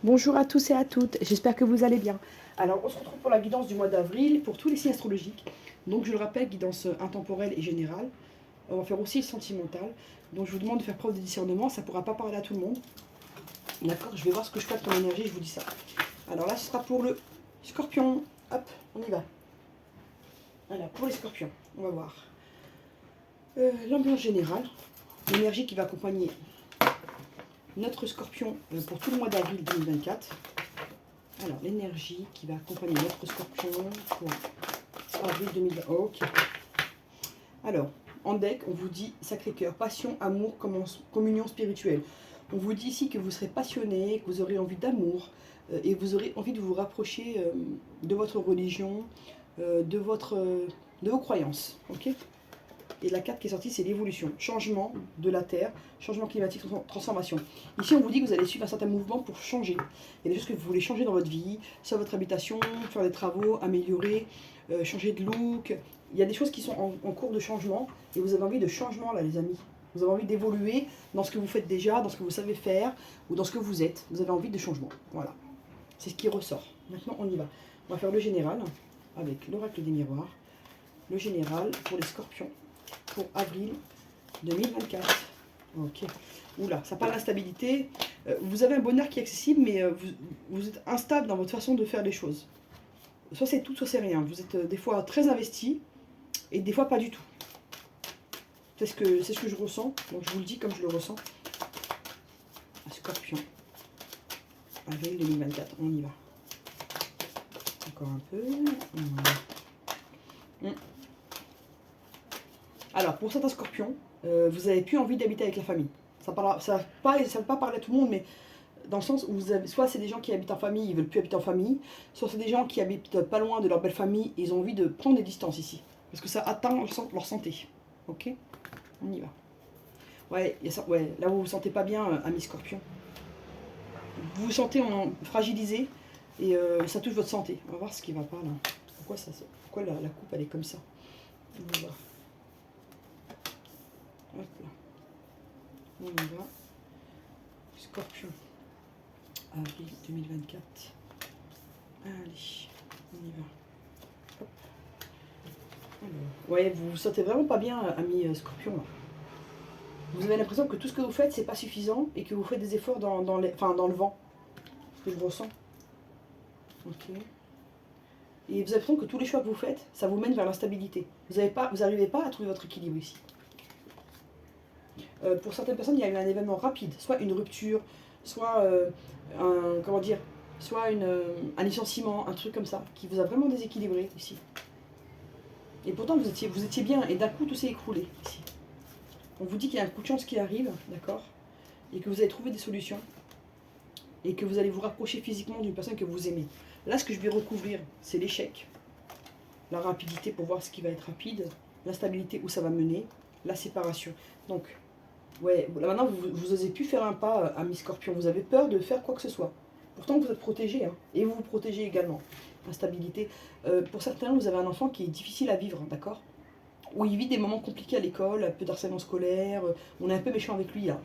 Bonjour à tous et à toutes, j'espère que vous allez bien. Alors, on se retrouve pour la guidance du mois d'avril pour tous les signes astrologiques. Donc, je le rappelle, guidance intemporelle et générale. On va faire aussi le sentimental. Donc, je vous demande de faire preuve de discernement, ça ne pourra pas parler à tout le monde. D'accord, je vais voir ce que je capte comme énergie, je vous dis ça. Alors là, ce sera pour le scorpion. Hop, on y va. Alors, pour les scorpions, on va voir. L'ambiance générale, l'énergie qui va accompagner notre scorpion pour tout le mois d'avril 2024. Alors, l'énergie qui va accompagner notre scorpion pour avril 2024. Ok. Alors, en deck, on vous dit Sacré-Cœur, passion, amour, communion spirituelle. On vous dit ici que vous serez passionné, que vous aurez envie d'amour et vous aurez envie de vous rapprocher de votre religion, de vos croyances. Ok. Et la carte qui est sortie, c'est l'évolution, changement de la Terre, changement climatique, transformation. Ici, on vous dit que vous allez suivre un certain mouvement pour changer. Il y a des choses que vous voulez changer dans votre vie, soit votre habitation, faire des travaux, améliorer, changer de look. Il y a des choses qui sont en cours de changement et vous avez envie de changement là, les amis. Vous avez envie d'évoluer dans ce que vous faites déjà, dans ce que vous savez faire ou dans ce que vous êtes. Vous avez envie de changement. Voilà. C'est ce qui ressort. Maintenant, on y va. On va faire le général avec l'oracle des miroirs. Le général pour les scorpions pour avril 2024. Ok. Oula, ça parle d'instabilité. Vous avez un bonheur qui est accessible, mais vous êtes instable dans votre façon de faire les choses. Soit c'est tout, soit c'est rien. Vous êtes des fois très investi et des fois pas du tout. C'est ce que je ressens. Donc je vous le dis comme je le ressens. Scorpion. Avril 2024. On y va. Encore un peu. Alors, pour certains scorpions, vous n'avez plus envie d'habiter avec la famille. Ça ne va pas parler à tout le monde, mais dans le sens où vous avez, soit c'est des gens qui habitent en famille, ils ne veulent plus habiter en famille, soit c'est des gens qui habitent pas loin de leur belle famille, ils ont envie de prendre des distances ici. Parce que ça atteint leur santé. Ok. On y va. Ouais, là vous vous sentez pas bien, ami scorpion. Vous vous sentez fragilisé et ça touche votre santé. On va voir ce qui va pas là. Pourquoi la coupe elle est comme ça. On va voir. Hop là. On y va. Scorpion. Avril 2024. Allez, on y va. Hop. Alors, ouais, vous vous sentez vraiment pas bien, ami Scorpion. Là. Vous avez l'impression que tout ce que vous faites, c'est pas suffisant et que vous faites des efforts dans le vent. Ce que je ressens. Ok. Et vous avez l'impression que tous les choix que vous faites, ça vous mène vers l'instabilité. Vous n'arrivez pas à trouver votre équilibre ici. Pour certaines personnes, il y a eu un événement rapide, soit une rupture, soit un licenciement, un truc comme ça, qui vous a vraiment déséquilibré ici. Et pourtant, vous étiez bien, et d'un coup, tout s'est écroulé ici. On vous dit qu'il y a un coup de chance qui arrive, d'accord, et que vous allez trouver des solutions, et que vous allez vous rapprocher physiquement d'une personne que vous aimez. Là, ce que je vais recouvrir, c'est l'échec, la rapidité pour voir ce qui va être rapide, l'instabilité où ça va mener, la séparation. Donc, ouais, là maintenant, vous n'osez plus faire un pas, ami Scorpion. Vous avez peur de faire quoi que ce soit. Pourtant, vous êtes protégé, hein, et vous vous protégez également. Instabilité. Pour certains, vous avez un enfant qui est difficile à vivre, d'accord, où il vit des moments compliqués à l'école, un peu d'harcèlement scolaire, on est un peu méchant avec lui, là.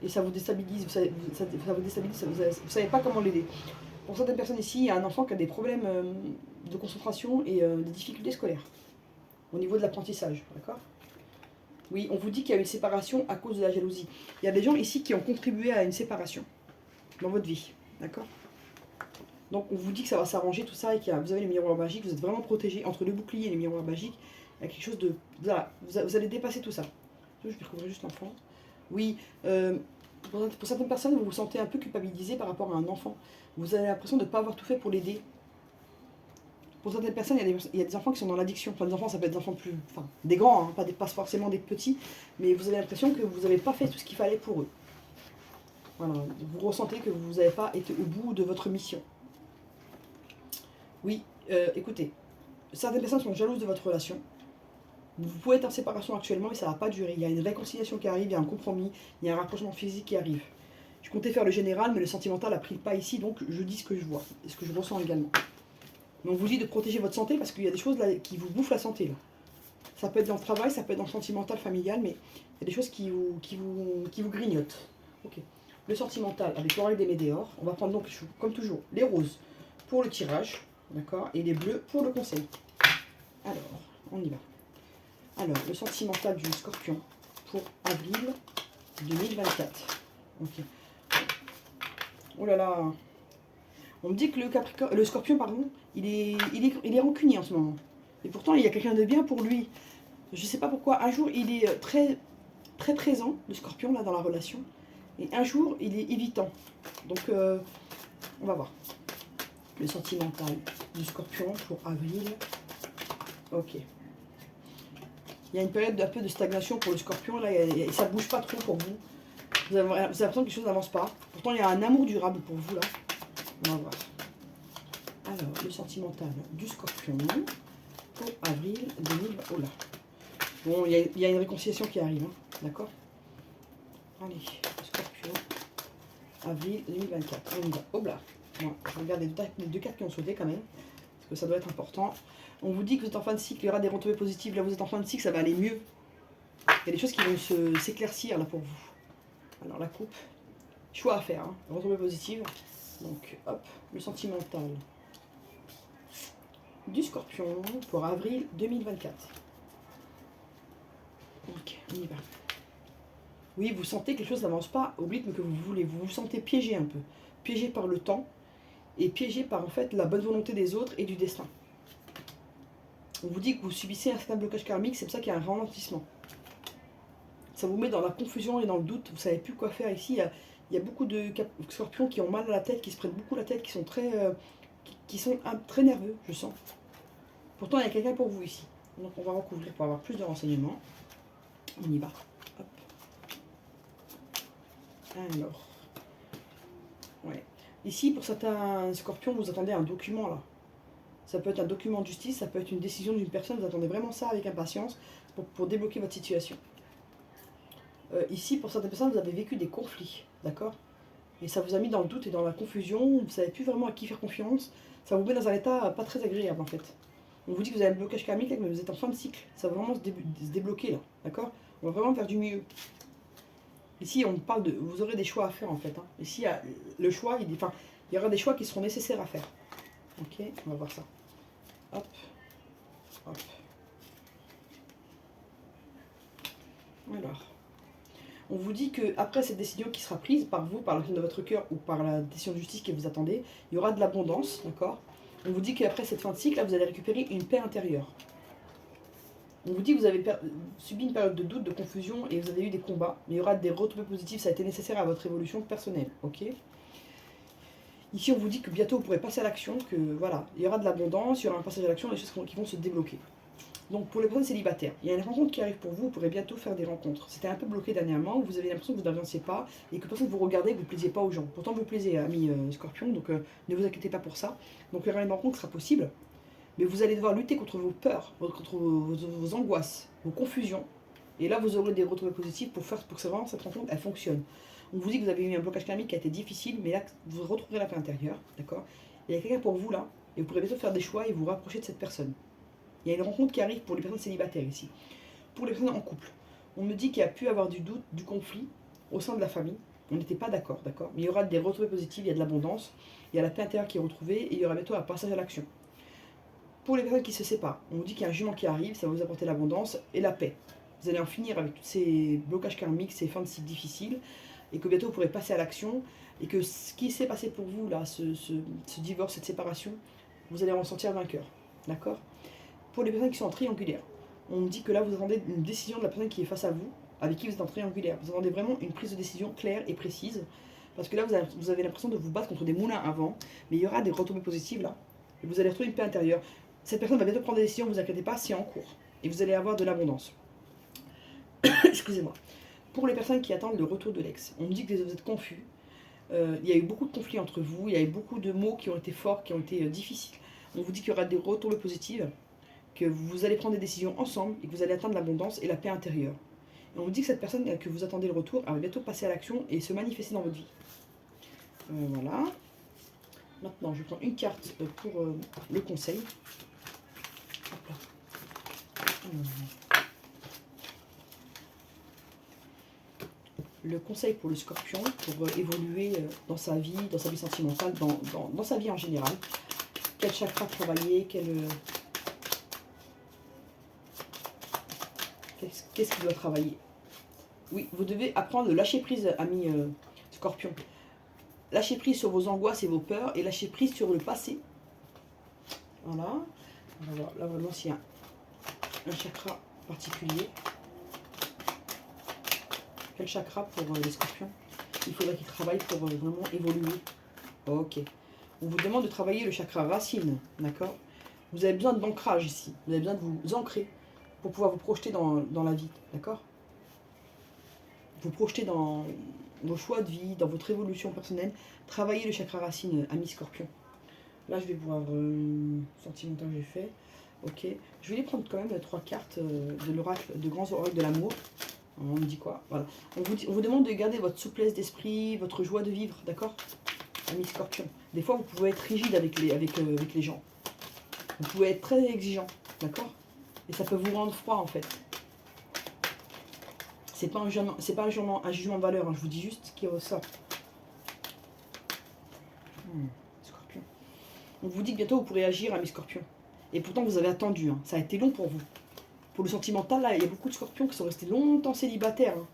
Et ça vous déstabilise, vous déstabilise, vous savez pas comment l'aider. Pour certaines personnes ici, il y a un enfant qui a des problèmes de concentration et des difficultés scolaires, au niveau de l'apprentissage, d'accord. Oui, on vous dit qu'il y a eu une séparation à cause de la jalousie. Il y a des gens ici qui ont contribué à une séparation dans votre vie, d'accord. Donc on vous dit que ça va s'arranger tout ça et que vous avez les miroirs magiques, vous êtes vraiment protégé entre le bouclier et les miroirs magiques. Il y a quelque chose de... Voilà, vous allez dépasser tout ça. Je vais recouvrir juste l'enfant. Oui, pour certaines personnes, vous vous sentez un peu culpabilisé par rapport à un enfant. Vous avez l'impression de ne pas avoir tout fait pour l'aider. Pour certaines personnes, il y a des enfants qui sont dans l'addiction. Enfin, des enfants, ça peut être des enfants plus... Enfin, des grands, hein, pas forcément des petits. Mais vous avez l'impression que vous n'avez pas fait tout ce qu'il fallait pour eux. Voilà, vous ressentez que vous n'avez pas été au bout de votre mission. Oui, écoutez, certaines personnes sont jalouses de votre relation. Vous pouvez être en séparation actuellement, mais ça ne va pas durer. Il y a une réconciliation qui arrive, il y a un compromis, il y a un rapprochement physique qui arrive. Je comptais faire le général, mais le sentimental n'a pris le pas ici, donc je dis ce que je vois, et ce que je ressens également. Mais on vous dit de protéger votre santé, parce qu'il y a des choses là qui vous bouffent la santé. Là. Ça peut être dans le travail, ça peut être dans le sentimental, familial, mais il y a des choses qui vous grignotent. Ok. le sentimental avec l'oreille des météores. On va prendre donc, comme toujours, les roses pour le tirage, d'accord, et les bleus pour le conseil. Alors, on y va. Alors, le sentimental du Scorpion pour avril 2024. Ok. Oh là là. On me dit que le Scorpion, pardon, il est rancunier en ce moment. Et pourtant, il y a quelqu'un de bien pour lui. Je ne sais pas pourquoi. Un jour, il est très, très présent, le Scorpion, là, dans la relation. Et un jour, il est évitant. Donc, on va voir. Le sentimental du Scorpion pour avril. Ok. Il y a une période un peu de stagnation pour le Scorpion. Là, et ça ne bouge pas trop pour vous. Vous avez l'impression que les choses n'avancent pas. Pourtant, il y a un amour durable pour vous, là. On va voir. Alors, le sentimental du Scorpion pour avril 2020. Oh là. Bon, il y a une réconciliation qui arrive, hein, d'accord. Allez, Scorpion, avril 2024. On y va. Oh là. Bon, je regarde les deux cartes qui ont sauté quand même, parce que ça doit être important. On vous dit que vous êtes en fin de cycle, il y aura des retombées positives. Là, vous êtes en fin de cycle, ça va aller mieux. Il y a des choses qui vont s'éclaircir là pour vous. Alors, la coupe, choix à faire, hein. Retombées positives. Donc, hop, le sentimental du Scorpion pour avril 2024. Ok, on y va. Oui, vous sentez que les choses n'avancent pas au rythme que vous voulez. Vous vous sentez piégé un peu. Piégé par le temps et piégé par en fait la bonne volonté des autres et du destin. On vous dit que vous subissez un certain blocage karmique, c'est pour ça qu'il y a un ralentissement. Ça vous met dans la confusion et dans le doute, vous ne savez plus quoi faire ici. Il y a beaucoup de scorpions qui ont mal à la tête, qui se prennent beaucoup la tête, qui sont très nerveux, je sens. Pourtant, il y a quelqu'un pour vous ici. Donc on va recouvrir pour avoir plus de renseignements. On y va. Hop. Alors. Ouais. Ici, pour certains scorpions, vous attendez un document là. Ça peut être un document de justice, ça peut être une décision d'une personne. Vous attendez vraiment ça avec impatience pour débloquer votre situation. Ici, pour certaines personnes, vous avez vécu des conflits, d'accord? Et ça vous a mis dans le doute et dans la confusion. Vous ne savez plus vraiment à qui faire confiance. Ça vous met dans un état pas très agréable en fait. On vous dit que vous avez un blocage karmique, mais vous êtes en fin de cycle. Ça va vraiment se débloquer là, d'accord? On va vraiment faire du mieux. Ici, on parle de... Vous aurez des choix à faire en fait. Hein. Ici, le choix, il y aura des choix qui seront nécessaires à faire. Ok, on va voir ça. Hop, hop. Alors, on vous dit qu'après cette décision qui sera prise par vous, par la fin de votre cœur ou par la décision de justice que vous attendez, il y aura de l'abondance, d'accord? On vous dit qu'après cette fin de cycle, là, vous allez récupérer une paix intérieure. On vous dit que vous avez subi une période de doute, de confusion et vous avez eu des combats, mais il y aura des retombées positives, ça a été nécessaire à votre évolution personnelle, ok? Ici, on vous dit que bientôt vous pourrez passer à l'action, que voilà, il y aura de l'abondance, il y aura un passage à l'action, des choses qui vont se débloquer. Donc pour les personnes célibataires, il y a une rencontre qui arrive pour vous, vous pourrez bientôt faire des rencontres. C'était un peu bloqué dernièrement, vous avez l'impression que vous n'avanciez pas et que personne vous regardait, que vous ne plaisiez pas aux gens. Pourtant vous plaisez, amis Scorpion, donc ne vous inquiétez pas pour ça. Donc il y aura une rencontre qui sera possible, mais vous allez devoir lutter contre vos peurs, contre vos angoisses, vos confusions. Et là vous aurez des retombées positives pour que vraiment cette rencontre elle fonctionne. On vous dit que vous avez eu un blocage karmique qui a été difficile, mais là vous retrouverez la paix intérieure, d'accord? Il y a quelqu'un pour vous là, et vous pourrez bientôt faire des choix et vous rapprocher de cette personne. Il y a une rencontre qui arrive pour les personnes célibataires ici. Pour les personnes en couple, on me dit qu'il y a pu avoir du doute, du conflit au sein de la famille. On n'était pas d'accord, d'accord? Mais il y aura des retombées positives, il y a de l'abondance, il y a la paix intérieure qui est retrouvée et il y aura bientôt un passage à l'action. Pour les personnes qui se séparent, on vous dit qu'il y a un jugement qui arrive, ça va vous apporter l'abondance et la paix. Vous allez en finir avec tous ces blocages karmiques, ces fins de cycle difficiles, et que bientôt vous pourrez passer à l'action, et que ce qui s'est passé pour vous, là, ce divorce, cette séparation, vous allez en sortir vainqueur, d'accord? Pour les personnes qui sont en triangulaire, on me dit que là, vous attendez une décision de la personne qui est face à vous, avec qui vous êtes en triangulaire. Vous attendez vraiment une prise de décision claire et précise, parce que là, vous avez l'impression de vous battre contre des moulins à vent, mais il y aura des retombées positives là, et vous allez retrouver une paix intérieure. Cette personne va bientôt prendre des décisions, ne vous inquiétez pas, c'est en cours, et vous allez avoir de l'abondance. Excusez-moi. Pour les personnes qui attendent le retour de l'ex, on me dit que vous êtes confus, il y a eu beaucoup de conflits entre vous, il y a eu beaucoup de mots qui ont été forts, qui ont été difficiles. On vous dit qu'il y aura des retombées positives, que vous allez prendre des décisions ensemble et que vous allez atteindre l'abondance et la paix intérieure. Et on vous dit que cette personne que vous attendez le retour, elle va bientôt passer à l'action et se manifester dans votre vie. Voilà. Maintenant, je prends une carte pour le conseil. Hop là. le conseil pour le scorpion, pour évoluer dans sa vie sentimentale, dans sa vie en général. Quel chakra travailler, qu'est-ce qu'il doit travailler? Oui, vous devez apprendre à lâcher prise, ami scorpion. Lâcher prise sur vos angoisses et vos peurs et lâcher prise sur le passé. Voilà. On va voir là vraiment s'il y a un chakra particulier. Quel chakra pour les scorpions? Il faudrait qu'ils travaillent pour vraiment évoluer. Ok. On vous demande de travailler le chakra racine, d'accord? Vous avez besoin d'ancrage ici. Vous avez besoin de vous ancrer pour pouvoir vous projeter dans la vie, d'accord? Vous projeter dans vos choix de vie, dans votre évolution personnelle. Travaillez le chakra racine, ami scorpion. Là, je vais voir sentimental que j'ai fait. Ok. Je vais les prendre quand même 3 cartes de l'oracle, de grands oracles de l'amour. On me dit quoi? Voilà. On vous demande de garder votre souplesse d'esprit, votre joie de vivre, d'accord? Ami scorpion. Des fois, vous pouvez être rigide avec les gens. Vous pouvez être très exigeant, d'accord? Et ça peut vous rendre froid, en fait. C'est pas un jugement de valeur, hein. Je vous dis juste ce qui ressort. Scorpion. On vous dit que bientôt, vous pourrez agir, ami scorpion. Et pourtant, vous avez attendu, hein. Ça a été long pour vous. Pour le sentimental, là, il y a beaucoup de scorpions qui sont restés longtemps célibataires, hein.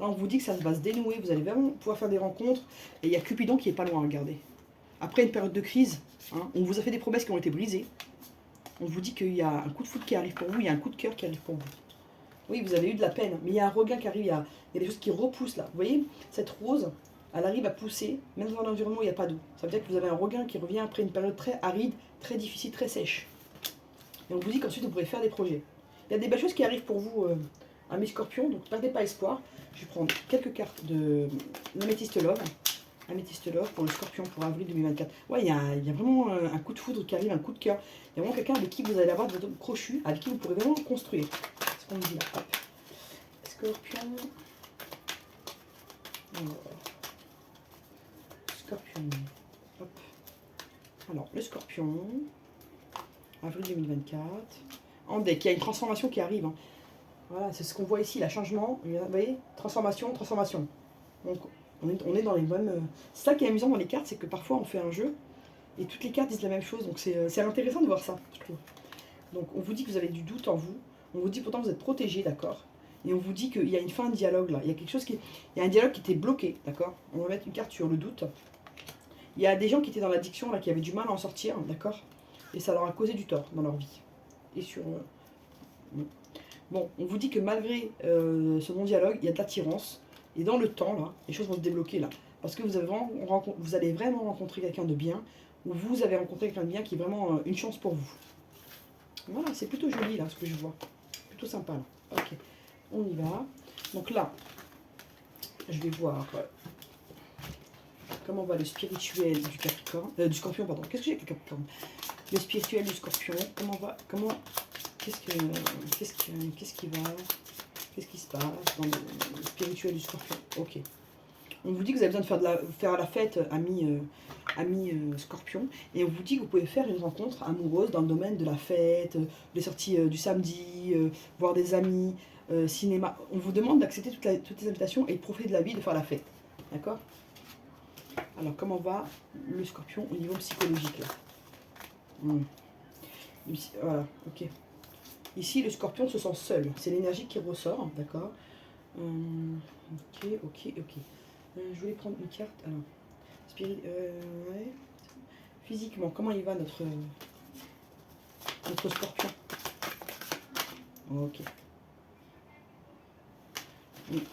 Là, on vous dit que ça va se dénouer, vous allez vraiment pouvoir faire des rencontres. Et il y a Cupidon qui est pas loin, regardez. Après une période de crise, hein, on vous a fait des promesses qui ont été brisées. On vous dit qu'il y a un coup de foudre qui arrive pour vous, il y a un coup de cœur qui arrive pour vous. Oui, vous avez eu de la peine, mais il y a un regain qui arrive, il y a des choses qui repoussent là. Vous voyez, cette rose, elle arrive à pousser, même dans un environnement où il n'y a pas d'eau. Ça veut dire que vous avez un regain qui revient après une période très aride, très difficile, très sèche. Et on vous dit qu'ensuite, vous pourrez faire des projets. Il y a des belles choses qui arrivent pour vous, amis scorpions, donc ne perdez pas espoir. Je vais prendre quelques cartes de l'Améthyste Love. Améthyste Love pour le scorpion pour avril 2024. Ouais, il y a vraiment un coup de foudre qui arrive, un coup de cœur. Il y a vraiment quelqu'un avec qui vous allez avoir de votre crochu, avec qui vous pourrez vraiment construire. C'est ce qu'on me dit là. Hop. Scorpion. Alors. Scorpion. Hop. Alors, le scorpion. Avril 2024. En deck, il y a une transformation qui arrive, hein. Voilà, c'est ce qu'on voit ici, la changement. Vous voyez, transformation, transformation. Donc, on est dans les bonnes... C'est ça qui est amusant dans les cartes, c'est que parfois on fait un jeu et toutes les cartes disent la même chose. Donc c'est intéressant de voir ça, je trouve. Donc on vous dit que vous avez du doute en vous. On vous dit pourtant vous êtes protégé, d'accord? Et on vous dit qu'il y a une fin de dialogue là. Il y a quelque chose qui... Il y a un dialogue qui était bloqué, d'accord? On va mettre une carte sur le doute. Il y a des gens qui étaient dans l'addiction là, qui avaient du mal à en sortir, d'accord? Et ça leur a causé du tort dans leur vie. Et sur... Bon, on vous dit que malgré ce non-dialogue, il y a de l'attirance. Et dans le temps, là, les choses vont se débloquer là. Parce que vous allez vraiment rencontrer quelqu'un de bien. Ou vous avez rencontré quelqu'un de bien qui est vraiment une chance pour vous. Voilà, c'est plutôt joli là, ce que je vois. Plutôt sympa là. Ok, on y va. Donc là, je vais voir comment va le spirituel du Capricorne. Du Scorpion, pardon. Qu'est-ce que j'ai avec le Capricorne? Le spirituel du Scorpion. Qu'est-ce qui se passe dans le spirituel du Scorpion? Ok. On vous dit que vous avez besoin de faire la fête, ami Scorpion. Et on vous dit que vous pouvez faire une rencontre amoureuse dans le domaine de la fête, des sorties du samedi, voir des amis, cinéma. On vous demande d'accepter toutes les invitations et de profiter de la vie, de faire la fête. D'accord? Alors, comment va le Scorpion au niveau psychologique là? Voilà, ok. Ici, le Scorpion se sent seul. C'est l'énergie qui ressort, d'accord? Ok. Je voulais prendre une carte. Alors, ouais. Physiquement, comment il va notre Scorpion? Ok. Oui.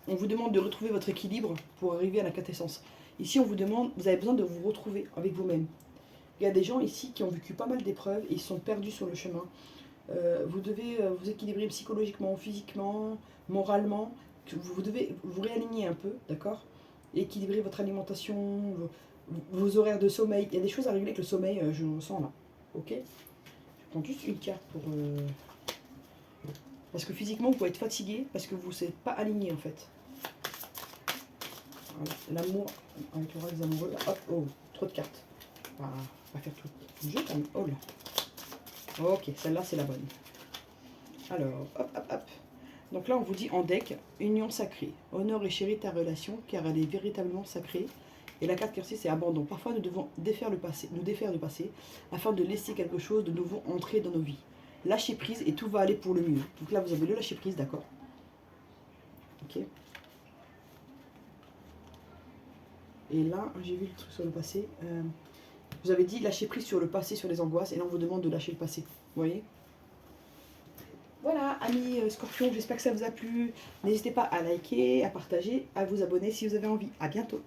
On vous demande de retrouver votre équilibre pour arriver à la quintessence. Ici, on vous demande, vous avez besoin de vous retrouver avec vous-même. Il y a des gens ici qui ont vécu pas mal d'épreuves et ils sont perdus sur le chemin. Vous devez vous équilibrer psychologiquement, physiquement, moralement. Vous devez vous réaligner un peu, d'accord? Équilibrer votre alimentation, vos horaires de sommeil. Il y a des choses à régler avec le sommeil, je le sens là. Ok? Je prends juste une carte pour... Parce que physiquement, vous pouvez être fatigué parce que vous n'êtes pas aligné en fait. Voilà. L'amour, avec le reste des amoureux. Hop, oh, trop de cartes. On va faire tout le jeu quand même. Oh là. Ok, celle-là c'est la bonne. Alors, hop. Donc là, on vous dit en deck, union sacrée. Honore et chéris ta relation, car elle est véritablement sacrée. Et la carte qui c'est abandon. Parfois, nous devons défaire nous défaire du passé, afin de laisser quelque chose de nouveau entrer dans nos vies. Lâcher prise et tout va aller pour le mieux. Donc là, vous avez le lâcher prise, d'accord. Ok. Et là, j'ai vu le truc sur le passé. Vous avez dit lâcher prise sur le passé, sur les angoisses. Et là, on vous demande de lâcher le passé. Vous voyez? Voilà, amis Scorpions, j'espère que ça vous a plu. N'hésitez pas à liker, à partager, à vous abonner si vous avez envie. À bientôt.